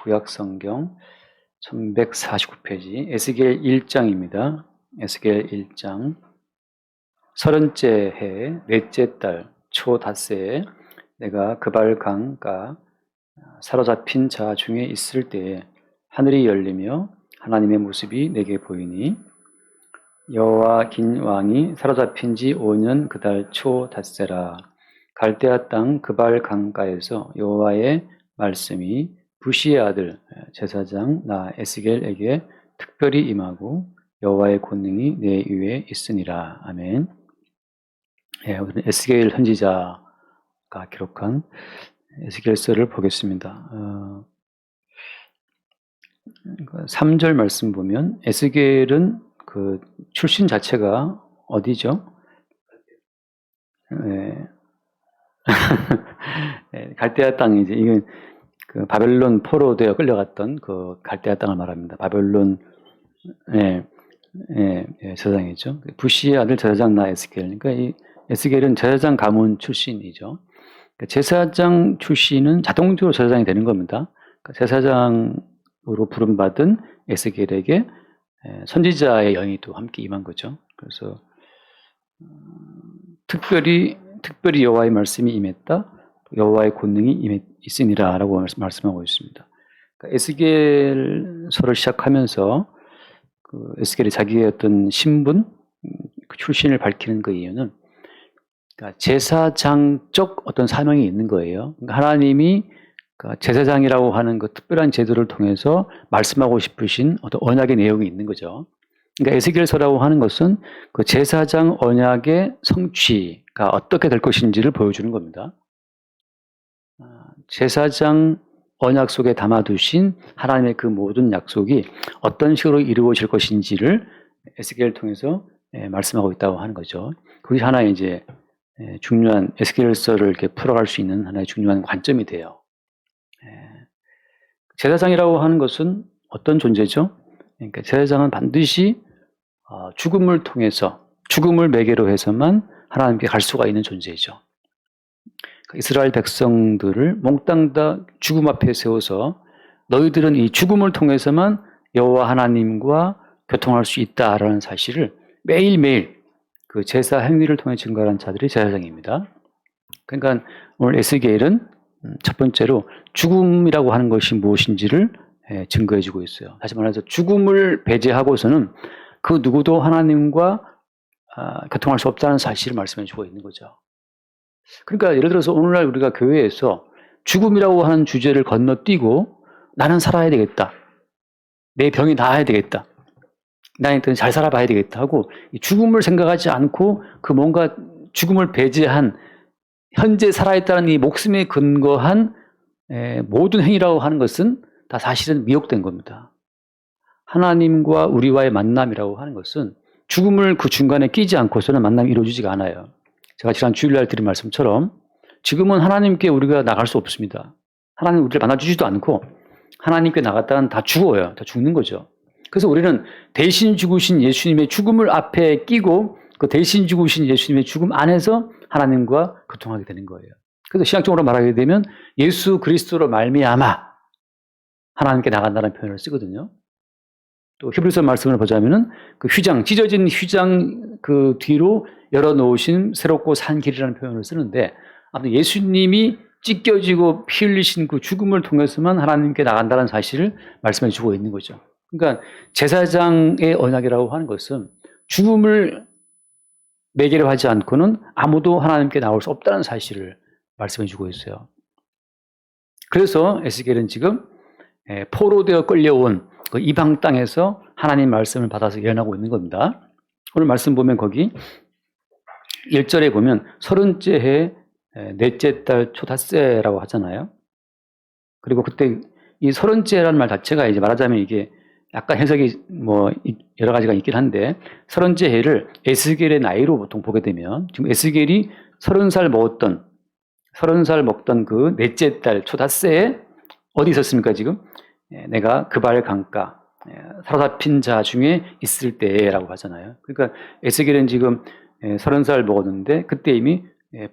구약성경 1149페이지 에스겔 1장입니다. 에스겔 1장 30째 해 넷째 달 초 닷새에 내가 그발 강가 사로잡힌 자 중에 있을 때에 하늘이 열리며 하나님의 모습이 내게 보이니 여호와긴 왕이 사로잡힌 지 5년 그달 초 닷새라. 갈대아 땅 그발 강가에서 여호와의 말씀이 부시의 아들 제사장 나 에스겔에게 특별히 임하고 여호와의 권능이 내 위에 있으니라. 아멘. 오늘은 에스겔 선지자가 기록한 에스겔서를 보겠습니다. 3절 말씀 보면 에스겔은 그 출신 자체가 어디죠? 갈대아 땅이지. 이건 그 바벨론 포로되어 끌려갔던 그 갈대아 땅을 말합니다. 바벨론 제사장이죠. 부시의 아들 제사장 나 에스겔. 그러니까 이 에스겔은 제사장 가문 출신이죠. 그러니까 제사장 출신은 자동적으로 제사장이 되는 겁니다. 그러니까 제사장으로 부름받은 에스겔에게 선지자의 영이 또 함께 임한 거죠. 그래서 특별히 여호와의 말씀이 임했다. 여호와의 권능이 있으니라라고 말씀하고 있습니다. 그러니까 에스겔서를 시작하면서 그 에스겔이 자기의 어떤 신분, 그 출신을 밝히는 그 이유는 그러니까 제사장적 어떤 사명이 있는 거예요. 그러니까 하나님이 그러니까 제사장이라고 하는 그 특별한 제도를 통해서 말씀하고 싶으신 어떤 언약의 내용이 있는 거죠. 그러니까 에스겔서라고 하는 것은 그 제사장 언약의 성취가 어떻게 될 것인지를 보여주는 겁니다. 제사장 언약 속에 담아두신 하나님의 그 모든 약속이 어떤 식으로 이루어질 것인지를 에스겔을 통해서 말씀하고 있다고 하는 거죠. 그것이 하나의 이제 중요한 에스겔서를 이렇게 풀어갈 수 있는 하나의 중요한 관점이 돼요. 제사장이라고 하는 것은 어떤 존재죠? 그러니까 제사장은 반드시 죽음을 통해서, 죽음을 매개로 해서만 하나님께 갈 수가 있는 존재이죠. 이스라엘 백성들을 몽땅 다 죽음 앞에 세워서 너희들은 이 죽음을 통해서만 여호와 하나님과 교통할 수 있다라는 사실을 매일매일 그 제사 행위를 통해 증거하는 자들이 제사장입니다. 그러니까 오늘 에스겔은 첫 번째로 죽음이라고 하는 것이 무엇인지를 증거해 주고 있어요. 다시 말해서 죽음을 배제하고서는 그 누구도 하나님과 교통할 수 없다는 사실을 말씀해 주고 있는 거죠. 그러니까 예를 들어서 오늘날 우리가 교회에서 죽음이라고 하는 주제를 건너뛰고 나는 살아야 되겠다. 내 병이 나아야 되겠다. 나는 잘 살아봐야 되겠다 하고 죽음을 생각하지 않고 그 뭔가 죽음을 배제한 현재 살아있다는 이 목숨에 근거한 모든 행위라고 하는 것은 다 사실은 미혹된 겁니다. 하나님과 우리와의 만남이라고 하는 것은 죽음을 그 중간에 끼지 않고서는 만남이 이루어지지가 않아요. 제가 지난 주일날 드린 말씀처럼 지금은 하나님께 우리가 나갈 수 없습니다. 하나님 우리를 만나주지도 않고 하나님께 나갔다간 다 죽어요. 다 죽는 거죠. 그래서 우리는 대신 죽으신 예수님의 죽음을 앞에 끼고 그 대신 죽으신 예수님의 죽음 안에서 하나님과 교통하게 되는 거예요. 그래서 신학적으로 말하게 되면 예수 그리스도로 말미암아 하나님께 나간다는 표현을 쓰거든요. 또 히브리서 말씀을 보자면은 그 휘장, 찢어진 휘장 그 뒤로 열어놓으신 새롭고 산 길이라는 표현을 쓰는데 아무튼 예수님이 찢겨지고 피 흘리신 그 죽음을 통해서만 하나님께 나간다는 사실을 말씀해 주고 있는 거죠. 그러니까 제사장의 언약이라고 하는 것은 죽음을 매개로 하지 않고는 아무도 하나님께 나올 수 없다는 사실을 말씀해 주고 있어요. 그래서 에스겔은 지금 포로되어 끌려온 그 이방 땅에서 하나님 말씀을 받아서 예언하고 있는 겁니다. 오늘 말씀 보면 거기 1절에 보면 30째 해 넷째 달 초닷새라고 하잖아요. 그리고 그때 이 30째라는 말 자체가 이제 말하자면 이게 약간 해석이 뭐 여러 가지가 있긴 한데 30째 해를 에스겔의 나이로 보통 보게 되면 지금 에스겔이 30살 먹던 그 넷째 달 초닷새에 어디 있었습니까 지금? 내가 그발 강가 사로잡힌 자 중에 있을 때라고 하잖아요. 그러니까 에스겔은 지금 30살 먹었는데 그때 이미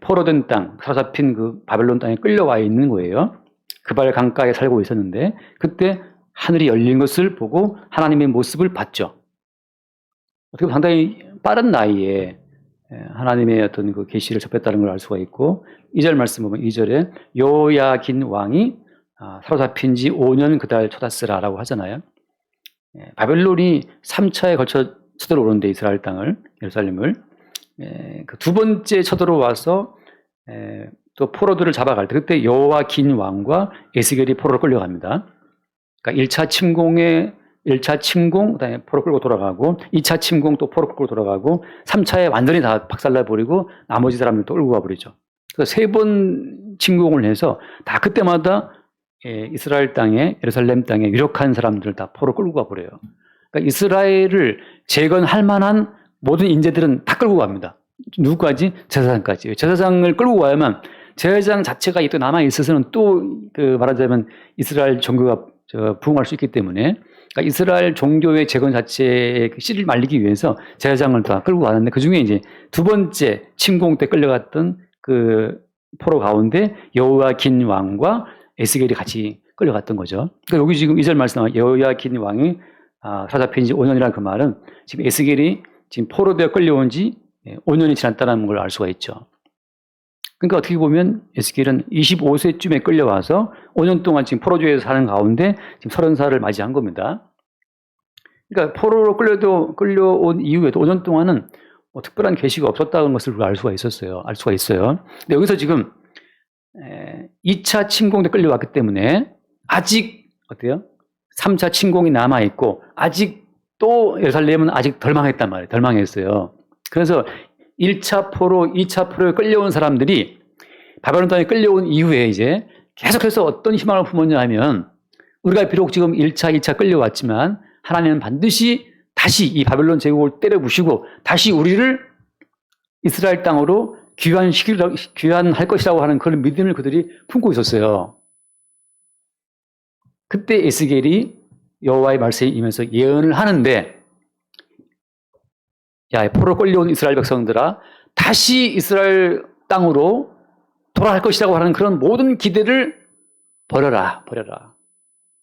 포로된 땅, 사로잡힌 그 바벨론 땅에 끌려와 있는 거예요. 그발 강가에 살고 있었는데 그때 하늘이 열린 것을 보고 하나님의 모습을 봤죠. 어떻게 보면 상당히 빠른 나이에 하나님의 어떤 그 계시를 접했다는 걸 알 수가 있고 2절 말씀 보면 2절에 요야긴 왕이 사로잡힌 지 5년 그달 쳐다쓰라라고 하잖아요. 바벨론이 3차에 걸쳐 쳐들어오는데 이스라엘 땅을 예루살렘을 그 두 번째 쳐들어와서 또 포로들을 잡아갈 때 그때 요야긴 왕과 에스겔이 포로로 끌려갑니다. 그러니까 1차 침공, 그다음에 포로 끌고 돌아가고 2차 침공 또 포로 끌고 돌아가고 3차에 완전히 다 박살나 버리고 나머지 사람들 또 끌고 가버리죠. 그래서 3번 침공을 해서 다 그때마다 이스라엘 땅에 예루살렘 땅에 유력한 사람들을 다 포로 끌고 가버려요. 그러니까 이스라엘을 재건할 만한 모든 인재들은 다 끌고 갑니다. 누구까지? 제사장까지. 제사장을 끌고 가야만 제사장 자체가 또 남아 있어서는 또 그 말하자면 이스라엘 종교가 부흥할 수 있기 때문에 그러니까 이스라엘 종교의 재건 자체의 씨를 말리기 위해서 제사장을 다 끌고 가는데 그 중에 이제 두 번째 침공 때 끌려갔던 그 포로 가운데 여호야긴 왕과 에스겔이 같이 끌려갔던 거죠. 그러니까 여기 지금 2절 말씀 여호야긴 왕이 사로잡힌 지 5년이라는 그 말은 지금 에스겔이 지금 포로되어 끌려온 지 5년이 지났다는 걸 알 수가 있죠. 그러니까 어떻게 보면 에스겔은 25세쯤에 끌려와서 5년 동안 지금 포로주에서 사는 가운데 지금 30살을 맞이한 겁니다. 그러니까 포로로 끌려온 이후에도 5년 동안은 뭐 특별한 계시가 없었다는 것을 알 수가 있어요. 근데 여기서 지금 2차 침공 때 끌려왔기 때문에 아직 어때요? 3차 침공이 남아있고 아직 또 예루살렘은 아직 덜 망했단 말이에요. 덜 망했어요. 그래서 1차 포로, 2차 포로에 끌려온 사람들이 바벨론 땅에 끌려온 이후에 이제 계속해서 어떤 희망을 품었냐 하면 우리가 비록 지금 1차, 2차 끌려왔지만 하나님은 반드시 다시 이 바벨론 제국을 때려부시고 다시 우리를 이스라엘 땅으로 귀환할 것이라고 하는 그런 믿음을 그들이 품고 있었어요. 그때 에스겔이 여호와의 말씀에 임해서 예언을 하는데 야, 포로 끌려온 이스라엘 백성들아, 다시 이스라엘 땅으로 돌아갈 것이라고 하는 그런 모든 기대를 버려라.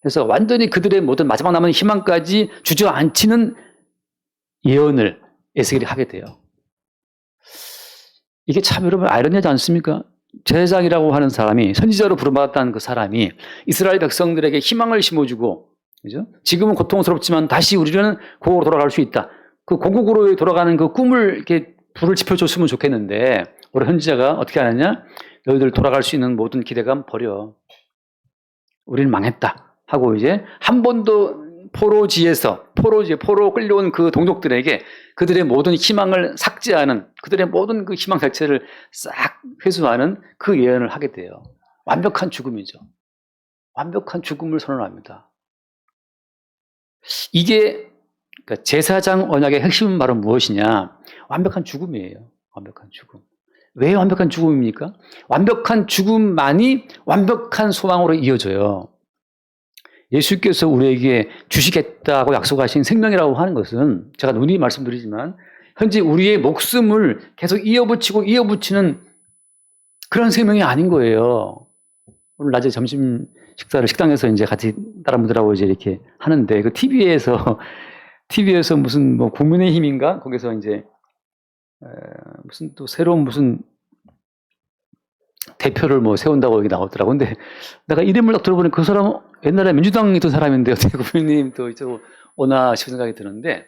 그래서 완전히 그들의 모든 마지막 남은 희망까지 주저앉히는 예언을 에스겔이 하게 돼요. 이게 참 여러분 아이러니하지 않습니까? 제사장이라고 하는 사람이 선지자로 부름받았다는 그 사람이 이스라엘 백성들에게 희망을 심어주고, 그죠? 지금은 고통스럽지만 다시 우리는 고국으로 돌아갈 수 있다. 그 고국으로 돌아가는 그 꿈을 이렇게 불을 지펴줬으면 좋겠는데 우리 선지자가 어떻게 하느냐? 너희들 돌아갈 수 있는 모든 기대감 버려. 우리는 망했다 하고 이제 한 번도 포로 끌려온 그 동족들에게 그들의 모든 희망을 삭제하는 그들의 모든 그 희망 자체를 싹 회수하는 그 예언을 하게 돼요. 완벽한 죽음이죠. 완벽한 죽음을 선언합니다. 이게 그러니까 제사장 언약의 핵심은 바로 무엇이냐? 완벽한 죽음이에요. 완벽한 죽음. 왜 완벽한 죽음입니까? 완벽한 죽음만이 완벽한 소망으로 이어져요. 예수께서 우리에게 주시겠다고 약속하신 생명이라고 하는 것은 제가 누누이 말씀드리지만 현재 우리의 목숨을 계속 이어붙이는 그런 생명이 아닌 거예요. 오늘 낮에 점심 식사를 식당에서 이제 같이 다른 분들하고 이제 이렇게 하는데 그 TV에서 무슨 뭐 국민의힘인가 거기서 이제 무슨 또 새로운 무슨 대표를 뭐 세운다고 여기 나오더라고. 근데 내가 이름을 딱 들어보니 그 사람 옛날에 민주당에 있던 사람인데 어떻게 국민의힘 또 이쪽으로 오나 싶은 생각이 드는데,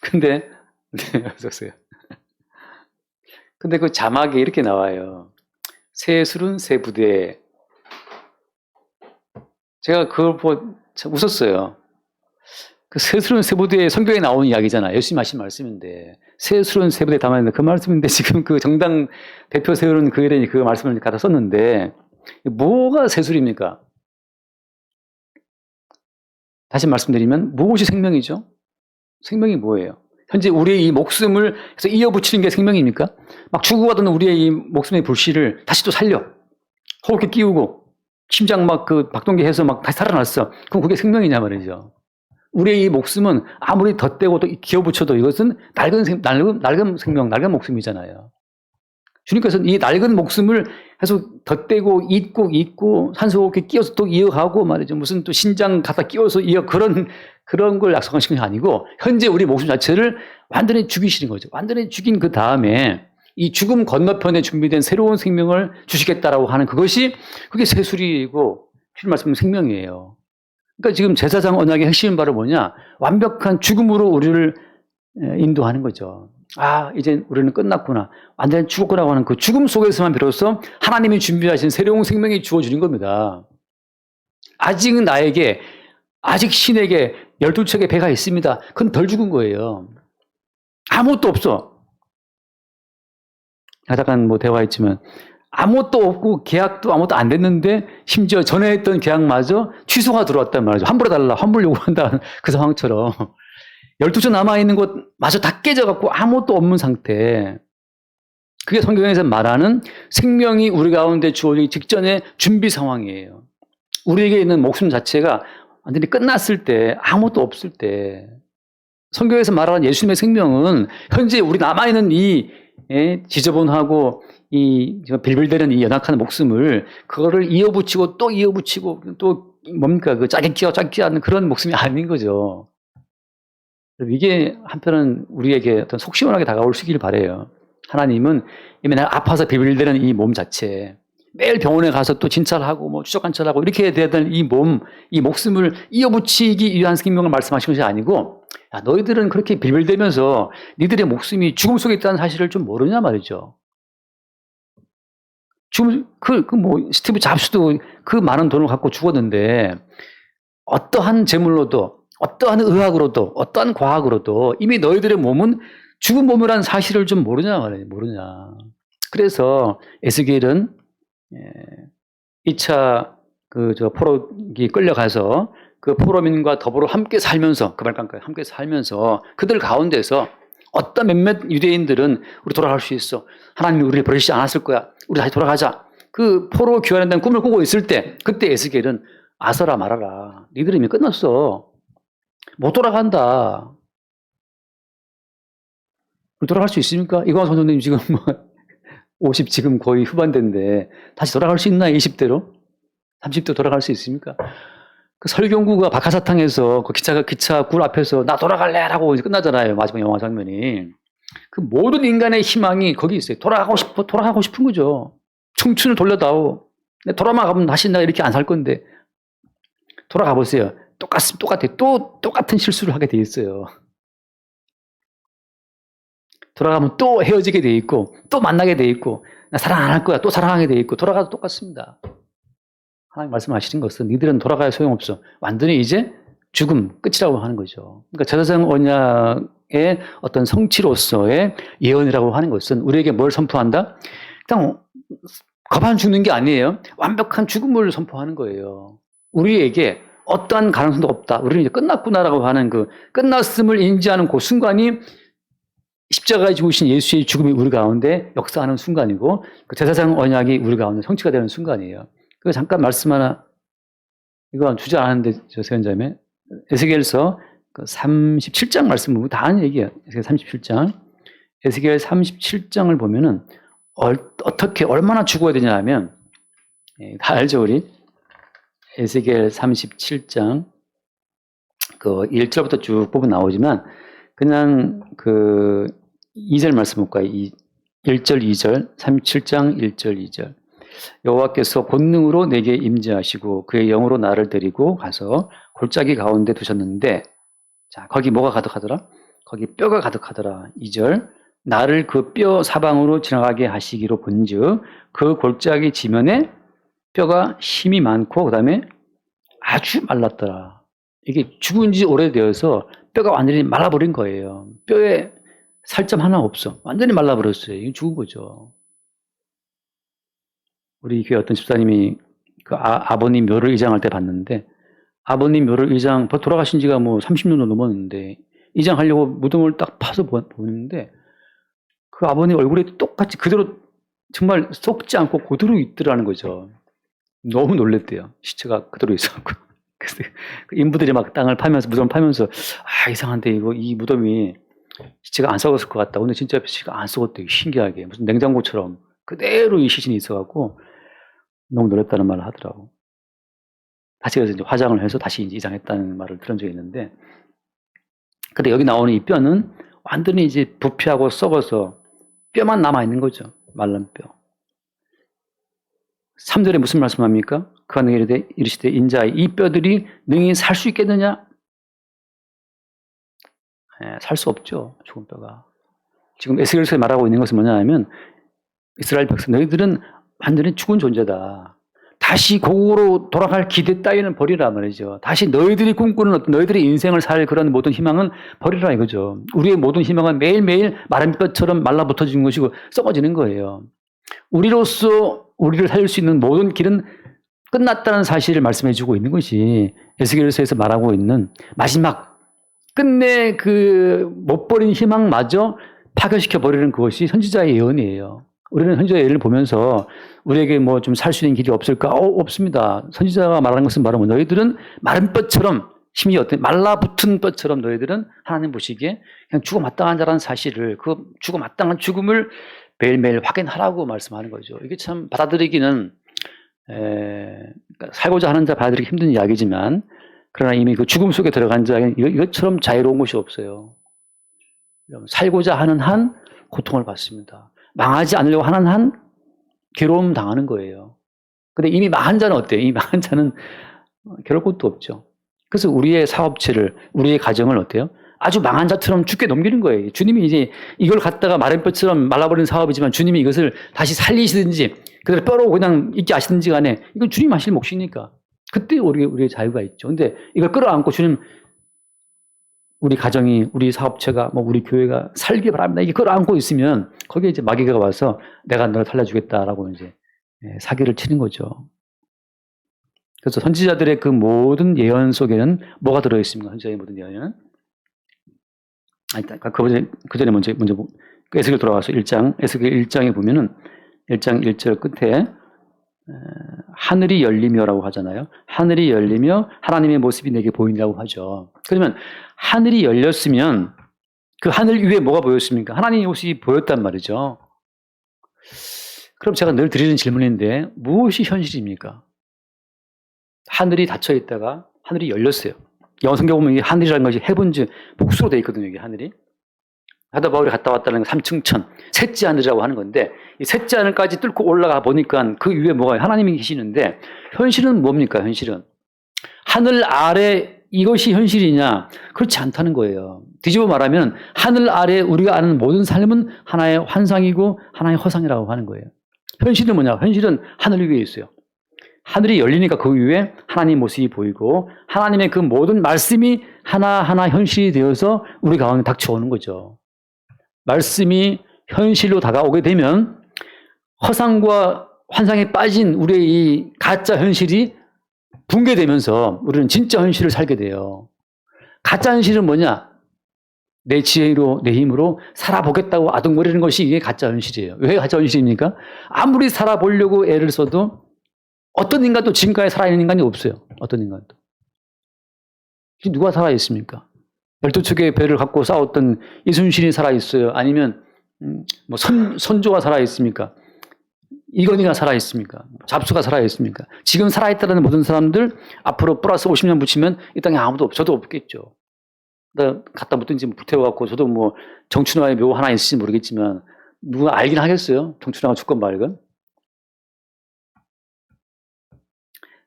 근데 네, 어서오세요. 근데 그 자막에 이렇게 나와요. 새 술은 새 부대. 제가 그걸 보고 참 웃었어요. 그 새 술은 새 부대에 성경에 나오는 이야기잖아요. 예수님 하신 말씀인데 새 술은 새 부대에 담아있는 그 말씀인데 지금 그 정당 대표 세우는 그 일에 그 말씀을 갖다 썼는데 뭐가 새 술입니까? 다시 말씀드리면 무엇이 생명이죠? 생명이 뭐예요? 현재 우리의 이 목숨을 해서 이어붙이는 게 생명입니까? 막 죽어가던 우리의 이 목숨의 불씨를 다시 또 살려. 호흡기 끼우고 심장 막 그 박동기 해서 막 다시 살아났어. 그럼 그게 생명이냐 말이죠. 우리의 이 목숨은 아무리 덧대고 또 기어붙여도 이것은 낡은 생명, 낡은 목숨이잖아요. 주님께서는 이 낡은 목숨을 계속 덧대고 잊고 산소호흡기 끼워서 또 이어가고 말이죠. 무슨 또 신장 갖다 끼워서 그런 걸 약속하신 게 아니고 현재 우리 목숨 자체를 완전히 죽이시는 거죠. 완전히 죽인 그 다음에 이 죽음 건너편에 준비된 새로운 생명을 주시겠다라고 하는 그게 세술이고 주님 말씀은 생명이에요. 그러니까 지금 제사장 언약의 핵심 바로 뭐냐? 완벽한 죽음으로 우리를 인도하는 거죠. 이제 우리는 끝났구나. 완전히 죽었구나 하는 그 죽음 속에서만 비로소 하나님이 준비하신 새로운 생명이 주어지는 겁니다. 아직 신에게 12척의 배가 있습니다. 그건 덜 죽은 거예요. 아무것도 없어. 잠깐 대화했지만 아무것도 없고 계약도 아무것도 안 됐는데 심지어 전에 했던 계약마저 취소가 들어왔단 말이죠. 환불해달라, 환불 요구한다 그 상황처럼 12척 남아있는 것마저 다 깨져갖고 아무것도 없는 상태. 그게 성경에서 말하는 생명이 우리 가운데 주어지기 직전의 준비 상황이에요. 우리에게 있는 목숨 자체가 완전히 끝났을 때, 아무것도 없을 때, 성경에서 말하는 예수님의 생명은 현재 우리 남아있는 이 지저분하고 이 빌빌대는 이 연약한 목숨을 그거를 이어붙이고 또 뭡니까 그 짜깁기 않는 그런 목숨이 아닌 거죠. 이게 한편은 우리에게 어떤 속 시원하게 다가올 수 있길 바라요. 하나님은 이미 내가 아파서 비빌대는 이 몸 자체, 매일 병원에 가서 또 진찰하고 추적 관찰하고 이렇게 해야 되는 이 목숨을 이어붙이기 위한 생명을 말씀하신 것이 아니고, 너희들은 그렇게 빌빌대면서 니들의 목숨이 죽음 속에 있다는 사실을 좀 모르냐 말이죠. 죽음, 스티브 잡스도 그 많은 돈을 갖고 죽었는데, 어떠한 재물로도, 어떠한 의학으로도, 어떠한 과학으로도 이미 너희들의 몸은 죽은 몸이라는 사실을 좀 모르냐 말이에요. 모르냐. 그래서 에스겔은 2차 포로기 끌려가서 그 포로민과 더불어 함께 살면서, 그 말까지 함께 살면서 그들 가운데서 어떤 몇몇 유대인들은 우리 돌아갈 수 있어. 하나님이 우리를 버리시지 않았을 거야. 우리 다시 돌아가자. 그 포로 귀환한다는 꿈을 꾸고 있을 때, 그때 에스겔은 아서라 말아라. 니들 이미 끝났어. 못 돌아간다. 돌아갈 수 있습니까? 이광 선생님 지금 50 지금 거의 후반대인데 다시 돌아갈 수 있나? 20대로? 30대 돌아갈 수 있습니까? 그 설경구가 박하사탕에서 그 기차 굴 앞에서 나 돌아갈래! 라고 끝나잖아요. 마지막 영화 장면이. 그 모든 인간의 희망이 거기 있어요. 돌아가고 싶은 거죠. 청춘을 돌려다오. 돌아가면 다시 나 이렇게 안 살 건데. 돌아가 보세요. 똑같아요. 또 똑같은 실수를 하게 돼 있어요. 돌아가면 또 헤어지게 돼 있고, 또 만나게 돼 있고, 나 사랑 안 할 거야. 또 사랑하게 돼 있고, 돌아가도 똑같습니다. 하나님 말씀하시는 것은 니들은 돌아가야 소용없어. 완전히 이제 죽음, 끝이라고 하는 거죠. 그러니까 제사장 언약의 어떤 성취로서의 예언이라고 하는 것은 우리에게 뭘 선포한다? 그냥 거반 죽는 게 아니에요. 완벽한 죽음을 선포하는 거예요. 우리에게 어떠한 가능성도 없다. 우리는 이제 끝났구나라고 하는 그 끝났음을 인지하는 그 순간이 십자가에 죽으신 예수의 죽음이 우리 가운데 역사하는 순간이고, 그 제사장 언약이 우리 가운데 성취가 되는 순간이에요. 그 잠깐 말씀 하나, 이거 주저하는데 저 세연자매, 에스겔서 그 37장 말씀 보면 다 아는 얘기예요. 에스겔 37장. 에스겔 37장을 보면은 어떻게 얼마나 죽어야 되냐 하면, 다 알죠 우리? 에스겔 37장 그 1절부터 쭉 보면 나오지만 그냥 그 2절 말씀 볼까요? 1절 2절 37장 1절 2절 여호와께서 본능으로 내게 임재하시고 그의 영으로 나를 데리고 가서 골짜기 가운데 두셨는데, 자 거기 뭐가 가득하더라? 거기 뼈가 가득하더라. 2절 나를 그 뼈 사방으로 지나가게 하시기로 본즉 그 골짜기 지면에 뼈가 힘이 많고 그 다음에 아주 말랐더라. 이게 죽은 지 오래되어서 뼈가 완전히 말라버린 거예요. 뼈에 살점 하나 없어. 완전히 말라버렸어요. 이거 죽은 거죠. 우리 교회 어떤 집사님이 그 아버님 묘를 이장할 때 봤는데, 아버님 묘를 돌아가신 지가 30년도 넘었는데, 이장하려고 무덤을 딱 파서 보는데, 그 아버님 얼굴에 똑같이 그대로 정말 썩지 않고 그대로 있더라는 거죠. 너무 놀랬대요. 시체가 그대로 있었고. 그래서 인부들이 막 땅을 파면서, 무덤을 파면서, 이상한데, 이 무덤이 시체가 안 썩었을 것 같다. 근데 진짜 시체가 안 썩었대요. 신기하게. 무슨 냉장고처럼. 그대로 이 시신이 있어갖고, 너무 놀랐다는 말을 하더라고. 다시 그래서 이제 화장을 해서 다시 이제 이장했다는 말을 들은 적이 있는데, 근데 여기 나오는 이 뼈는 완전히 이제 부패하고 썩어서 뼈만 남아있는 거죠. 말른 뼈. 3절에 무슨 말씀합니까? 그가 너희에게 이르시되 인자야 이 뼈들이 능히 살 수 있겠느냐? 살 수 없죠. 죽은 뼈가. 지금 에스겔서에 말하고 있는 것은 뭐냐 하면 이스라엘 백성 너희들은 완전히 죽은 존재다. 다시 고국으로 돌아갈 기대 따위는 버리라 말이죠. 다시 너희들이 꿈꾸는 어떤 너희들의 인생을 살 그런 모든 희망은 버리라 이거죠. 우리의 모든 희망은 매일매일 마른 뼈처럼 말라붙어지는 것이고 썩어지는 거예요. 우리로서 우리를 살릴 수 있는 모든 길은 끝났다는 사실을 말씀해 주고 있는 것이 에스겔서에서 말하고 있는 마지막 끝내 그 못 버린 희망마저 파괴시켜 버리는 그것이 선지자의 예언이에요. 우리는 선지자의 예언을 보면서 우리에게 뭐 좀 살 수 있는 길이 없을까? 없습니다. 선지자가 말하는 것은 바로 너희들은 마른 뼈처럼 심히 어떤 말라붙은 뼈처럼 너희들은 하나님 보시기에 그냥 죽어 마땅한 자라는 사실을 그 죽어 마땅한 죽음을 매일매일 확인하라고 말씀하는 거죠. 이게 참 받아들이기는 살고자 하는 자 받아들이기 힘든 이야기지만 그러나 이미 그 죽음 속에 들어간 자에게는 이것처럼 자유로운 것이 없어요. 살고자 하는 한 고통을 받습니다. 망하지 않으려고 하는 한 괴로움 당하는 거예요. 근데 이미 망한 자는 어때요? 이미 망한 자는 괴로울 것도 없죠. 그래서 우리의 사업체를, 우리의 가정을 어때요? 아주 망한 자처럼 죽게 넘기는 거예요. 주님이 이제 이걸 갖다가 마른 뼈처럼 말라버린 사업이지만 주님이 이것을 다시 살리시든지 그대로 뼈로 그냥 있게 하시든지 간에 이건 주님 하실 몫이니까. 그때 우리의 자유가 있죠. 근데 이걸 끌어안고 주님 우리 가정이, 우리 사업체가, 뭐 우리 교회가 살기 바랍니다. 이게 끌어안고 있으면 거기에 이제 마귀가 와서 내가 너를 살려주겠다라고 이제 사기를 치는 거죠. 그래서 선지자들의 그 모든 예언 속에는 뭐가 들어있습니까? 선지자의 모든 예언에는? 그 전에 먼저 에스겔 돌아가서 1장, 에스겔 1장에 보면은 1장 1절 끝에 하늘이 열리며라고 하잖아요. 하늘이 열리며 하나님의 모습이 내게 보인다고 하죠. 그러면 하늘이 열렸으면 그 하늘 위에 뭐가 보였습니까? 하나님의 모습이 보였단 말이죠. 그럼 제가 늘 드리는 질문인데 무엇이 현실입니까? 하늘이 닫혀 있다가 하늘이 열렸어요. 영어 성경 보면 이 하늘이라는 것이 헤븐즈 복수로 되어 있거든요. 이게 하늘이. 사도 바울이 갔다 왔다는 건 3층 천, 셋째 하늘이라고 하는 건데 이 셋째 하늘까지 뚫고 올라가 보니까 그 위에 뭐가 하나님이 계시는데 현실은 뭡니까? 현실은 하늘 아래 이것이 현실이냐? 그렇지 않다는 거예요. 뒤집어 말하면 하늘 아래 우리가 아는 모든 삶은 하나의 환상이고 하나의 허상이라고 하는 거예요. 현실은 뭐냐? 현실은 하늘 위에 있어요. 하늘이 열리니까 그 위에 하나님 모습이 보이고 하나님의 그 모든 말씀이 하나하나 현실이 되어서 우리 가운데 닥쳐오는 거죠. 말씀이 현실로 다가오게 되면 허상과 환상에 빠진 우리의 이 가짜 현실이 붕괴되면서 우리는 진짜 현실을 살게 돼요. 가짜 현실은 뭐냐? 내 지혜로, 내 힘으로 살아보겠다고 아둥거리는 것이 이게 가짜 현실이에요. 왜 가짜 현실입니까? 아무리 살아보려고 애를 써도 어떤 인간도 지금까지 살아있는 인간이 없어요. 어떤 인간도. 누가 살아있습니까? 12척의 배를 갖고 싸웠던 이순신이 살아있어요? 아니면 뭐 선조가 살아있습니까? 이건희가 살아있습니까? 잡수가 살아있습니까? 지금 살아있다는 모든 사람들 앞으로 플러스 50년 붙이면 이 땅에 아무도 저도 없겠죠. 나 갖다 묻든지 불태워갖고 저도 뭐 정춘화의 묘 하나 있을지 모르겠지만 누가 알긴 하겠어요? 정춘화가 죽건 말건.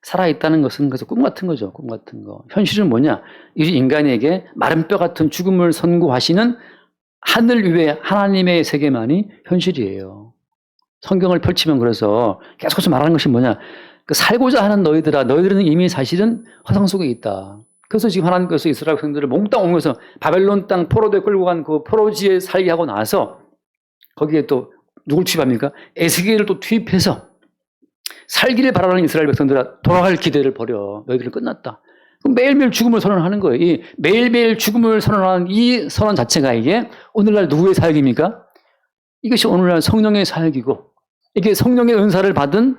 살아있다는 것은 그래서 꿈 같은 거죠. 꿈 같은 거. 현실은 뭐냐? 이 인간에게 마른 뼈 같은 죽음을 선고하시는 하늘 위에 하나님의 세계만이 현실이에요. 성경을 펼치면 그래서 계속해서 말하는 것이 뭐냐? 그 살고자 하는 너희들아, 너희들은 이미 사실은 허상 속에 있다. 그래서 지금 하나님께서 이스라엘 백성들을 몽땅 옮겨서 바벨론 땅 포로대에 끌고 간 그 포로지에 살게 하고 나서 거기에 또 누굴 투입합니까? 에스겔을 또 투입해서 살기를 바라는 이스라엘 백성들아 돌아갈 기대를 버려. 너희들은 끝났다. 그럼 매일매일 죽음을 선언하는 거예요. 이 매일매일 죽음을 선언하는 이 선언 자체가 이게 오늘날 누구의 사역입니까? 이것이 오늘날 성령의 사역이고 이게 성령의 은사를 받은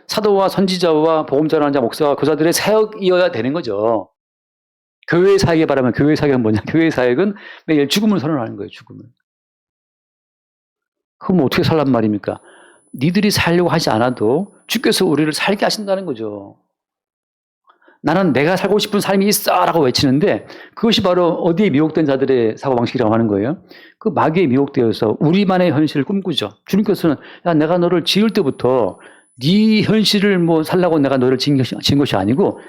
사도와 선지자와 복음 전하는 자, 목사와 교사들의 사역이어야 되는 거죠. 교회의 사역에 바라면 교회의 사역은 뭐냐? 교회의 사역은 매일 죽음을 선언하는 거예요. 죽음을. 그럼 어떻게 살란 말입니까? 니들이 살려고 하지 않아도 주께서 우리를 살게 하신다는 거죠. 나는 내가 살고 싶은 삶이 있어라고 외치는데 그것이 바로 어디에 미혹된 자들의 사고방식이라고 하는 거예요. 그 마귀에 미혹되어서 우리만의 현실을 꿈꾸죠. 주님께서는 야, 내가 너를 지을 때부터 네 현실을 뭐 살라고 내가 너를 지은 것이 아니고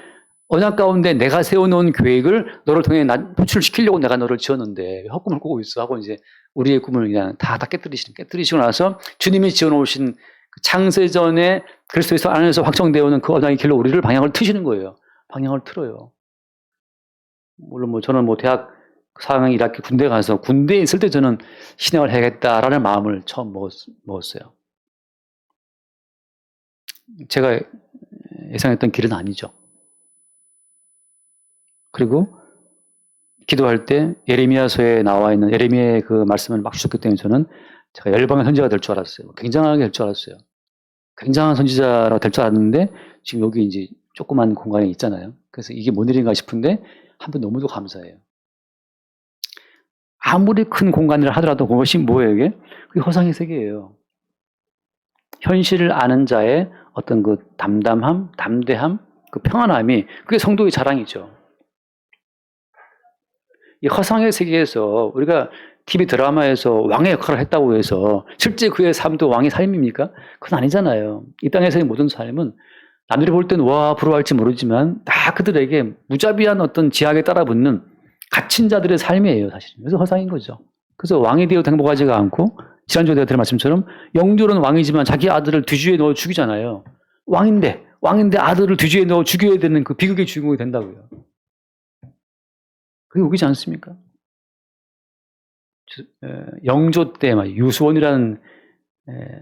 언약 가운데 내가 세워놓은 계획을 너를 통해 도출시키려고 내가 너를 지었는데 왜 헛꿈을 꾸고 있어 하고 이제 우리의 꿈을 그냥 다 깨뜨리시고 나서 주님이 지어놓으신 그 창세전에 그리스도에서 안에서 확정되어오는 그 언약의 길로 우리를 방향을 트시는 거예요. 방향을 틀어요. 물론 뭐 저는 뭐 대학 4학년 1학기 군대 가서 군대에 있을 때 저는 신앙을 해야겠다라는 마음을 처음 먹었어요. 제가 예상했던 길은 아니죠. 그리고 기도할 때 예레미야서에 나와 있는 예레미야의 그 말씀을 막 주셨기 때문에 저는 제가 열방의 선지자가 될 줄 알았어요. 굉장하게 될 줄 알았어요. 굉장한 선지자라고 될 줄 알았는데 지금 여기 이제 조그만 공간에 있잖아요. 그래서 이게 뭔 일인가 싶은데 한번 너무도 감사해요. 아무리 큰 공간이라 하더라도 그것이 뭐예요 이게? 그게 허상의 세계예요. 현실을 아는 자의 어떤 그 담담함, 담대함, 그 평안함이 그게 성도의 자랑이죠. 이 허상의 세계에서 우리가 TV 드라마에서 왕의 역할을 했다고 해서 실제 그의 삶도 왕의 삶입니까? 그건 아니잖아요. 이 땅에서의 모든 삶은 남들이 볼 땐 와 부러워할지 모르지만 다 그들에게 무자비한 어떤 지학에 따라붙는 갇힌 자들의 삶이에요 사실은. 그래서 허상인 거죠. 그래서 왕이 되어도 행복하지가 않고 지난주에 내가 드린 말씀처럼 영졸은 왕이지만 자기 아들을 뒤주에 넣어 죽이잖아요. 왕인데 아들을 뒤주에 넣어 죽여야 되는 그 비극의 주인공이 된다고요. 그게 웃기지 않습니까? 영조 때 유수원이라는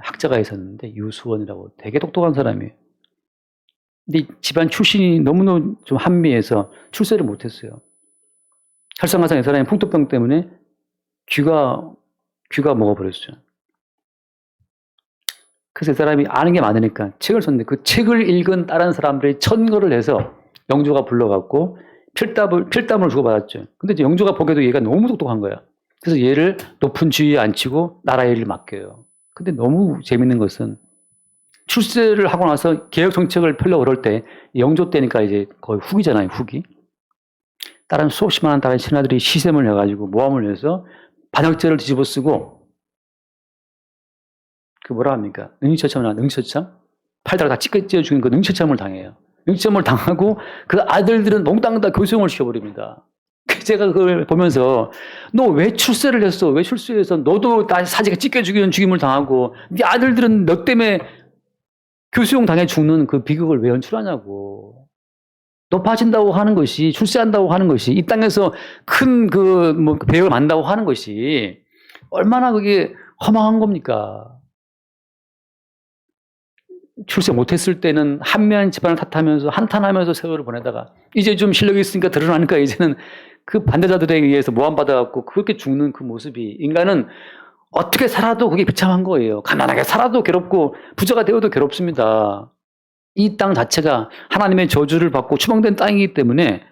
학자가 있었는데 유수원이라고 되게 똑똑한 사람이에요. 근데 집안 출신이 너무너무 좀 한미해서 출세를 못했어요. 설상가상 이 사람이 풍토병 때문에 귀가 먹어버렸어요. 그래서 이 사람이 아는 게 많으니까 책을 썼는데 그 책을 읽은 다른 사람들이 천거를 해서 영조가 불러갖고 필담을 주고받았죠. 근데 이제 영조가 보기에도 얘가 너무 똑똑한 거야. 그래서 얘를 높은 지위에 앉히고 나라의 일을 맡겨요. 근데 너무 재밌는 것은 출세를 하고 나서 개혁 정책을 펴려고 그럴 때 영조 때니까 이제 거의 후기잖아요, 후기. 다른 수없이 많은 다른 신하들이 시샘을 해가지고 모함을 해서 반역죄를 뒤집어 쓰고 그 뭐라 합니까? 능처참? 팔다가 다 찢겨 죽인 그 능처참을 당해요. 능처참을 당하고 그 아들들은 몽땅 다 교수형을 시켜버립니다. 제가 그걸 보면서 너 왜 출세를 했어? 왜 출세해서 너도 다 사지가 찢겨 죽이는 죽임을 당하고 네 아들들은 너 때문에 교수형 당해 죽는 그 비극을 왜 연출하냐고. 높아진다고 하는 것이, 출세한다고 하는 것이, 이 땅에서 큰 배역을 만다고 하는 것이 얼마나 그게 허망한 겁니까? 출세 못했을 때는 한면 집안을 탓하면서 한탄하면서 세월을 보내다가 이제 좀 실력이 있으니까 드러나니까 이제는 그 반대자들에 의해서 모함받아갖고 그렇게 죽는 그 모습이 인간은 어떻게 살아도 그게 비참한 거예요. 가난하게 살아도 괴롭고 부자가 되어도 괴롭습니다. 이 땅 자체가 하나님의 저주를 받고 추방된 땅이기 때문에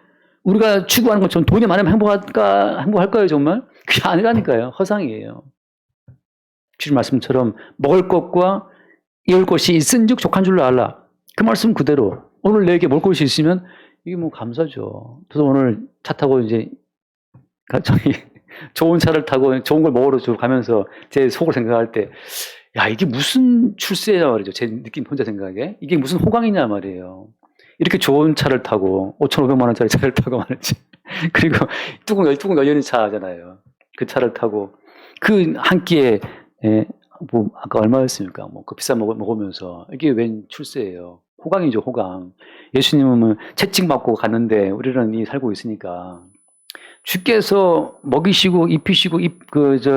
우리가 추구하는 것처럼 돈이 많으면 행복할까요 정말? 그게 아니라니까요. 허상이에요. 주님 말씀처럼 먹을 것과 입을 것이 있은즉 족한 줄로 알라. 그 말씀 그대로 오늘 내게 먹을 것이 있으면 이게 뭐 감사죠. 그래서 오늘 차 타고 이제 저기 좋은 차를 타고 좋은 걸 먹으러 가면서 제 속을 생각할 때 야, 이게 무슨 출세냐 말이죠. 제 느낌 혼자 생각에. 이게 무슨 호강이냐 말이에요. 이렇게 좋은 차를 타고 5,500만 원짜리 차를 타고 말이지. 그리고 뚜껑 열리는 차잖아요. 그 차를 타고 그 한 끼에 뭐 아까 얼마였습니까? 뭐 그 비싼 먹으면서 이게 웬 출세예요. 호강이죠, 호강. 예수님은 채찍 맞고 갔는데 우리는 이 살고 있으니까 주께서 먹이시고 입히시고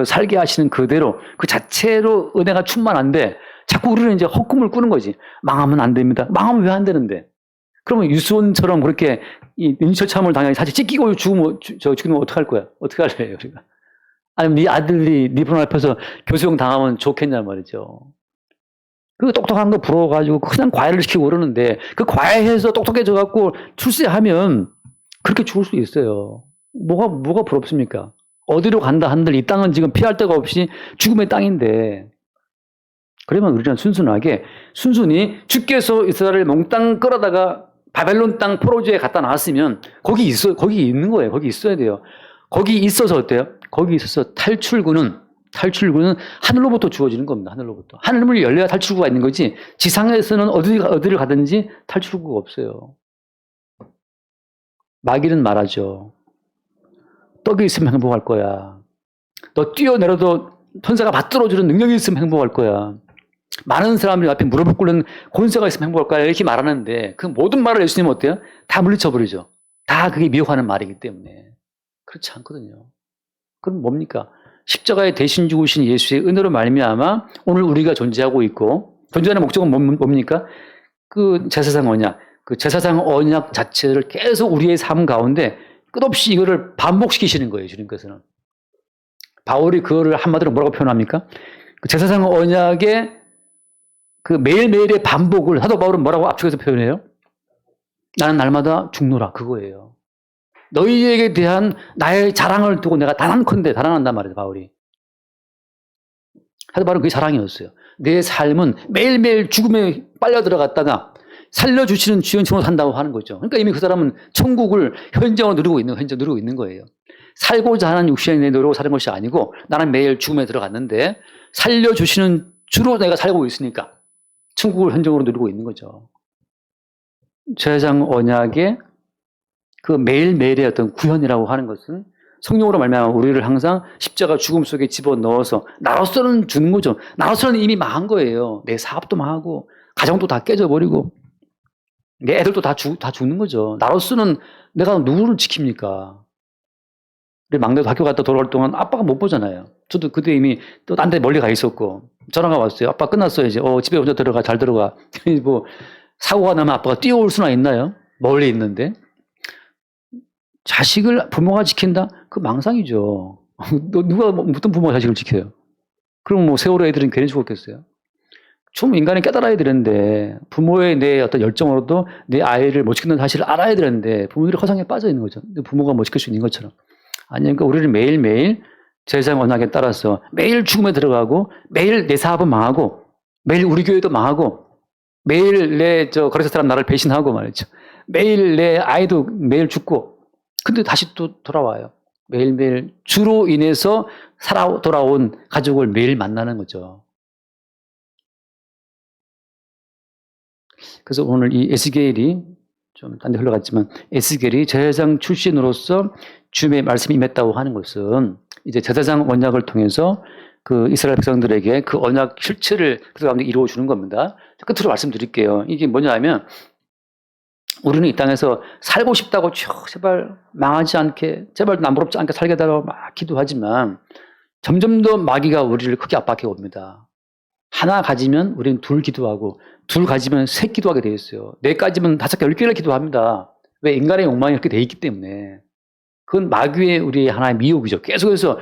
살게 하시는 그대로 그 자체로 은혜가 충만한데 자꾸 우리는 이제 헛꿈을 꾸는 거지. 망하면 안 됩니다. 망하면 왜 안 되는데? 그러면 유수원처럼 그렇게 이 능처참을 당하게 사실 찢기고 죽으면 어떡할 거야? 어떻게 할래요, 우리가? 아니면 네 아들이 네 분 앞에서 교수형 당하면 좋겠냐 말이죠. 그 똑똑한 거 부러워가지고 그냥 과외를 시키고 그러는데 그 과외해서 똑똑해져갖고 출세하면 그렇게 죽을 수 있어요. 뭐가 부럽습니까? 어디로 간다 한들 이 땅은 지금 피할 데가 없이 죽음의 땅인데 그러면 우리는 순순히 주께서 이스라엘을 몽땅 끌어다가 바벨론 땅 포로지에 갖다 놨으면 거기 있는 거예요. 거기 있어야 돼요. 거기 있어서 어때요? 거기 있어서 탈출구는 하늘로부터 주어지는 겁니다. 하늘로부터. 하늘문이 열려야 탈출구가 있는 거지, 지상에서는 어디를 가든지 탈출구가 없어요. 마귀는 말하죠. 떡이 있으면 행복할 거야. 너 뛰어내려도 천사가 받들어주는 능력이 있으면 행복할 거야. 많은 사람들 앞에 무릎을 꿇는 권세가 있으면 행복할 거야. 이렇게 말하는데 그 모든 말을 예수님은 어때요? 다 물리쳐버리죠. 다 그게 미혹하는 말이기 때문에. 그렇지 않거든요. 그럼 뭡니까? 십자가에 대신 죽으신 예수의 은혜로 말미암아 오늘 우리가 존재하고 있고, 존재하는 목적은 뭡니까? 그 제사상 언약, 그 제사상 언약 자체를 계속 우리의 삶 가운데 끝없이 이거를 반복시키시는 거예요, 주님께서는. 바울이 그거를 한마디로 뭐라고 표현합니까? 그 제사상 언약의 그 매일매일의 반복을 사도 바울은 뭐라고 앞쪽에서 표현해요? 나는 날마다 죽노라, 그거예요. 너희에게 대한 나의 자랑을 두고 내가 단언한단 말이에요, 바울이. 사도 바울은 그게 자랑이었어요. 내 삶은 매일매일 죽음에 빨려 들어갔다가 살려주시는 주연처럼 산다고 하는 거죠. 그러니까 이미 그 사람은 천국을 현재로 누리고 있는 거예요. 살고자 하는 육신의 내 노력으로 사는 것이 아니고, 나는 매일 죽음에 들어갔는데 살려주시는 주로 내가 살고 있으니까 천국을 현정으로 누리고 있는 거죠. 제사장 언약의 그 매일매일의 어떤 구현이라고 하는 것은 성령으로 말미암아 우리를 항상 십자가 죽음 속에 집어넣어서, 나로서는 주는 거죠. 나로서는 이미 망한 거예요. 내 사업도 망하고 가정도 다 깨져버리고 내 애들도 다 죽는 거죠. 나로서는 내가 누구를 지킵니까? 우리 막내도 학교 갔다 돌아올 동안 아빠가 못 보잖아요. 저도 그때 이미 또 딴 데 멀리 가 있었고 전화가 왔어요. 아빠 끝났어요. 이제 집에 혼자 들어가, 잘 들어가. 뭐 사고가 나면 아빠가 뛰어올 수나 있나요? 멀리 있는데. 자식을 부모가 지킨다? 그 망상이죠. 누가 어떤 부모가 자식을 지켜요? 그럼 뭐 세월호 애들은 괜히 죽었겠어요? 좀 인간이 깨달아야 되는데, 부모의 내 어떤 열정으로도 내 아이를 못 지키는 사실을 알아야 되는데 부모들이 허상에 빠져 있는 거죠. 부모가 못 지킬 수 있는 것처럼. 아니, 그러니까 우리는 매일매일 제사장 언약에 따라서 매일 죽음에 들어가고, 매일 내 사업은 망하고, 매일 우리 교회도 망하고, 매일 내 거리사 사람 나를 배신하고 말이죠. 매일 내 아이도 매일 죽고, 근데 다시 또 돌아와요. 매일매일 주로 인해서 돌아온 가족을 매일 만나는 거죠. 그래서 오늘 이 에스겔이 좀 딴 데 흘러갔지만, 에스겔이 제사장 출신으로서 주님의 말씀이 임했다고 하는 것은 이제 제사장 언약을 통해서 그 이스라엘 백성들에게 그 언약 실체를 그 가운데 이루어 주는 겁니다. 끝으로 말씀드릴게요. 이게 뭐냐 하면, 우리는 이 땅에서 살고 싶다고 제발 망하지 않게, 제발 남부럽지 않게 살게 달라고 막 기도하지만 점점 더 마귀가 우리를 크게 압박해 옵니다. 하나 가지면 우리는 둘 기도하고, 둘 가지면 셋 기도하게 돼 있어요. 네 가지면 5개, 10개를 기도합니다. 왜? 인간의 욕망이 그렇게 돼 있기 때문에. 그건 마귀의 우리의 하나의 미혹이죠. 계속해서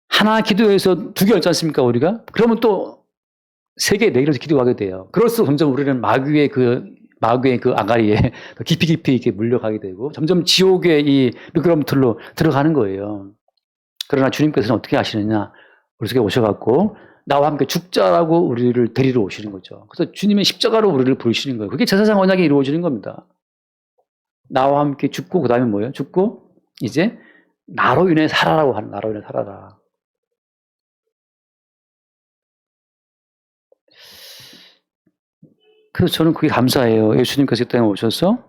하나 기도해서 2개 얻지 않습니까, 우리가? 그러면 또 3개, 4개를 기도하게 돼요. 그럴수록 점점 우리는 마귀의 그 아가리에 깊이 이렇게 물려가게 되고, 점점 지옥의 이 미끄럼틀로 들어가는 거예요. 그러나 주님께서는 어떻게 하시느냐? 우리 속에 오셔갖고 나와 함께 죽자라고 우리를 데리러 오시는 거죠. 그래서 주님의 십자가로 우리를 부르시는 거예요. 그게 제사장 언약이 이루어지는 겁니다. 나와 함께 죽고, 그 다음에 뭐예요? 죽고 이제 나로 인해 살아라고 하는, 나로 인해 살아라. 그래서 저는 그게 감사해요. 예수님께서 이 땅에 오셔서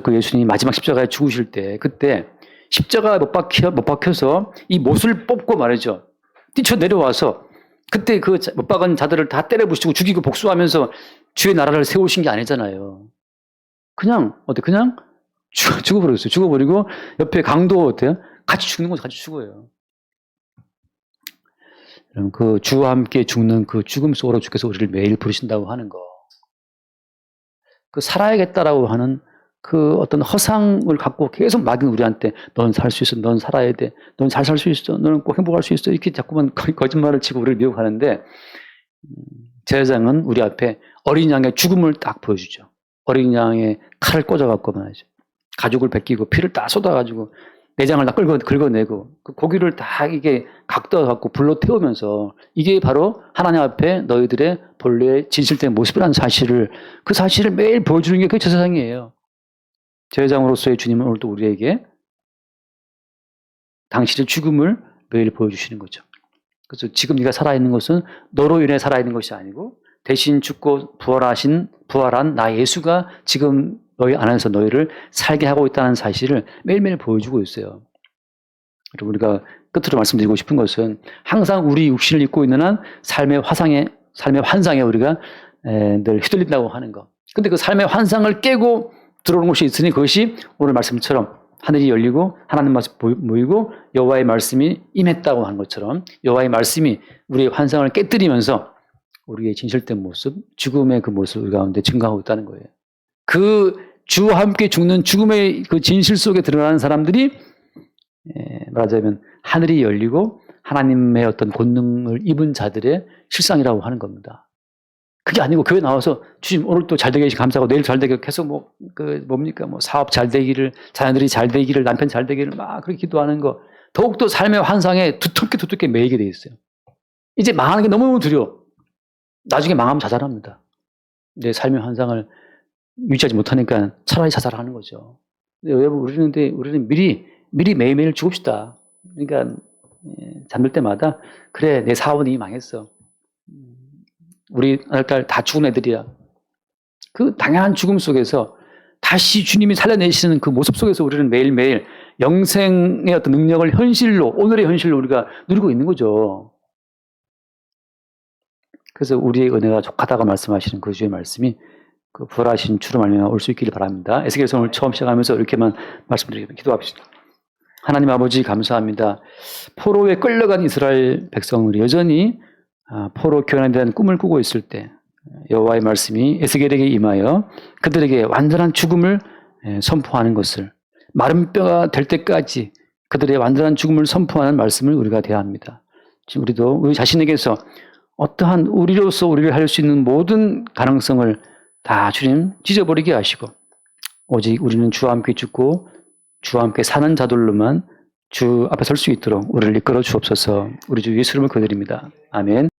그 예수님이 마지막 십자가에 죽으실 때, 그때 십자가에 못 박혀서 이 못을 뽑고 말이죠. 뛰쳐 내려와서 그때 그 못 박은 자들을 다 때려 부수고 죽이고 복수하면서 주의 나라를 세우신 게 아니잖아요. 그냥 죽어버렸어요. 죽어버리고 옆에 강도 어때요? 같이 죽는 거죠. 같이 죽어요. 그 주와 함께 죽는 그 죽음 속으로 주께서 우리를 매일 부르신다고 하는 거, 그 살아야겠다라고 하는 그 어떤 허상을 갖고 계속 마귀는 우리한테 넌 살 수 있어, 넌 살아야 돼, 넌 잘 살 수 있어, 너는 꼭 행복할 수 있어, 이렇게 자꾸만 거짓말을 치고 우리를 미혹하는데, 제사장은 우리 앞에 어린 양의 죽음을 딱 보여주죠. 어린 양의 칼을 꽂아갖고 말이죠. 가죽을 벗기고 피를 딱 쏟아가지고 내장을 다 긁어내고 그 고기를 다 이게 각도갖고 불로 태우면서 이게 바로 하나님 앞에 너희들의 본래의 진실된 모습이라는 사실을 그 사실을 매일 보여주는 게 그게 제사장이에요. 제사장으로서의 주님은 오늘도 우리에게 당신의 죽음을 매일 보여주시는 거죠. 그래서 지금 네가 살아있는 것은 너로 인해 살아있는 것이 아니고 대신 죽고 부활한 나 예수가 지금 너희 안에서 너희를 살게 하고 있다는 사실을 매일매일 보여주고 있어요. 그리고 우리가 끝으로 말씀드리고 싶은 것은 항상 우리 육신을 입고 있는 한 삶의 환상에 우리가 늘 휘둘린다고 하는 것. 근데 그 삶의 환상을 깨고 들어오는 것이 있으니 그것이 오늘 말씀처럼 하늘이 열리고 하나님 말씀 보이고 여호와의 말씀이 임했다고 하는 것처럼 여호와의 말씀이 우리의 환상을 깨뜨리면서 우리의 진실된 모습, 죽음의 그 모습 우리 가운데 증가하고 있다는 거예요. 그 주와 함께 죽는 죽음의 그 진실 속에 드러나는 사람들이 말하자면 하늘이 열리고 하나님의 어떤 권능을 입은 자들의 실상이라고 하는 겁니다. 그게 아니고 교회 나와서 주님 오늘 또 잘 되게 감사하고 내일 잘 되게 계속 사업 잘 되기를, 자녀들이 잘 되기를, 남편 잘 되기를 막 그렇게 기도하는 거 더욱더 삶의 환상에 두텁게 매이게 돼 있어요. 이제 망하는 게 너무너무 두려워. 나중에 망하면 자살합니다. 내 삶의 환상을 유지하지 못하니까 차라리 자살하는 거죠. 여러분 우리는 미리 매일매일 죽읍시다. 그러니까 잠들 때마다 그래 내 사업은 이미 망했어. 우리 아들 다 죽은 애들이야. 그 당연한 죽음 속에서 다시 주님이 살려내시는 그 모습 속에서 우리는 매일매일 영생의 어떤 능력을 오늘의 현실로 우리가 누리고 있는 거죠. 그래서 우리의 은혜가 족하다고 말씀하시는 그 주의 말씀이 그 부활하신 주로 말미암아 올 수 있기를 바랍니다. 에스겔서 오늘 처음 시작하면서 이렇게만 말씀드리겠습니다. 기도합시다. 하나님 아버지 감사합니다. 포로에 끌려간 이스라엘 백성들이 여전히 포로 교환에 대한 꿈을 꾸고 있을 때 여호와의 말씀이 에스겔에게 임하여 그들에게 완전한 죽음을 선포하는 것을 마른 뼈가 될 때까지 그들의 완전한 죽음을 선포하는 말씀을 우리가 대합니다. 지금 우리도 우리 자신에게서 어떠한 우리로서 우리를 할 수 있는 모든 가능성을 다 주님 찢어버리게 하시고 오직 우리는 주와 함께 죽고 주와 함께 사는 자들로만 주 앞에 설 수 있도록 우리를 이끌어 주옵소서. 우리 주 예수 이름을 기도드립니다. 아멘.